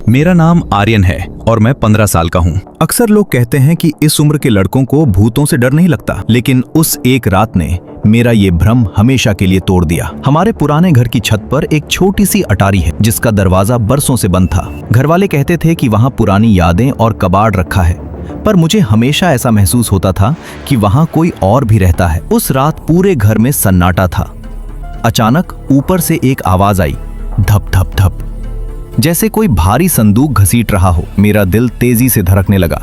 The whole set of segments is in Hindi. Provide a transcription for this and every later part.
मेरा नाम आर्यन है और मैं 15 साल का हूँ। अक्सर लोग कहते हैं कि इस उम्र के लड़कों को भूतों से डर नहीं लगता, लेकिन उस एक रात ने मेरा ये भ्रम हमेशा के लिए तोड़ दिया। हमारे पुराने घर की छत पर एक छोटी सी अटारी है जिसका दरवाजा बरसों से बंद था। घर वाले कहते थे कि वहाँ पुरानी यादें और कबाड़ रखा है, पर मुझे हमेशा ऐसा महसूस होता था कि वहाँ कोई और भी रहता है। उस रात पूरे घर में सन्नाटा था। अचानक ऊपर से एक आवाज आई, धप धप धप, जैसे कोई भारी संदूक घसीट रहा हो। मेरा दिल तेजी से धड़कने लगा।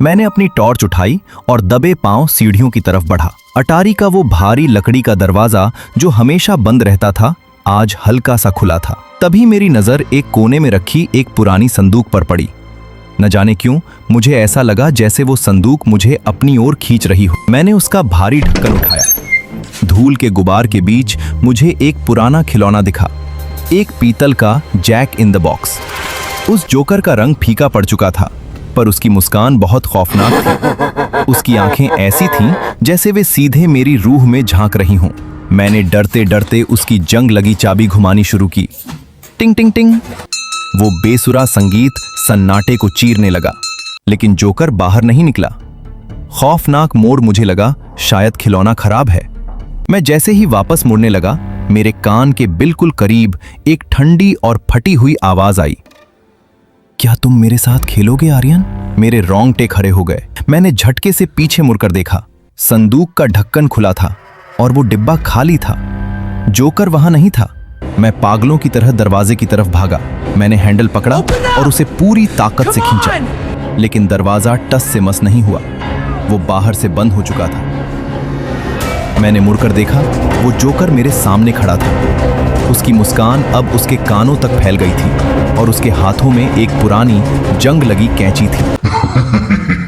मैंने अपनी टॉर्च उठाई और दबे पांव सीढ़ियों की तरफ बढ़ा। अटारी का वो भारी लकड़ी का दरवाजा जो हमेशा बंद रहता था, आज हल्का सा खुला था। तभी मेरी नजर एक कोने में रखी एक पुरानी संदूक पर पड़ी। न जाने क्यों मुझे ऐसा लगा जैसे वो संदूक मुझे अपनी ओर खींच रही हो। मैंने उसका भारी ढक्कन उठाया। धूल के गुबार के बीच मुझे एक पुराना खिलौना दिखा, एक पीतल का जैक इन द बॉक्स। उस जोकर का रंग फीका पड़ चुका था, पर उसकी मुस्कान बहुत खौफनाक थी। उसकी आंखें ऐसी थीं जैसे वे सीधे मेरी रूह में झांक रही हों। मैंने डरते डरते उसकी जंग लगी चाबी घुमानी शुरू की। टिंग टिंग टिंग। वो बेसुरा संगीत सन्नाटे को चीरने लगा, लेकिन जोकर बाहर नहीं निकला। खौफनाक मोड़ मुझे लगा शायद खिलौना खराब है। मैं जैसे ही वापस मुड़ने लगा, मेरे कान के बिल्कुल करीब एक ठंडी और फटी हुई आवाज आई, क्या तुम मेरे साथ खेलोगे आर्यन? मेरे रोंगटे खड़े हो गए। मैंने झटके से पीछे मुड़कर देखा। संदूक का ढक्कन खुला था और वो डिब्बा खाली था। जोकर वहां नहीं था। मैं पागलों की तरह दरवाजे की तरफ भागा। मैंने हैंडल पकड़ा और उसे पूरी ताकत से खींचा, लेकिन दरवाजा टस से मस नहीं हुआ। वो बाहर से बंद हो चुका था। मैंने मुड़कर देखा, वो जोकर मेरे सामने खड़ा था। उसकी मुस्कान अब उसके कानों तक फैल गई थी और उसके हाथों में एक पुरानी जंग लगी कैंची थी।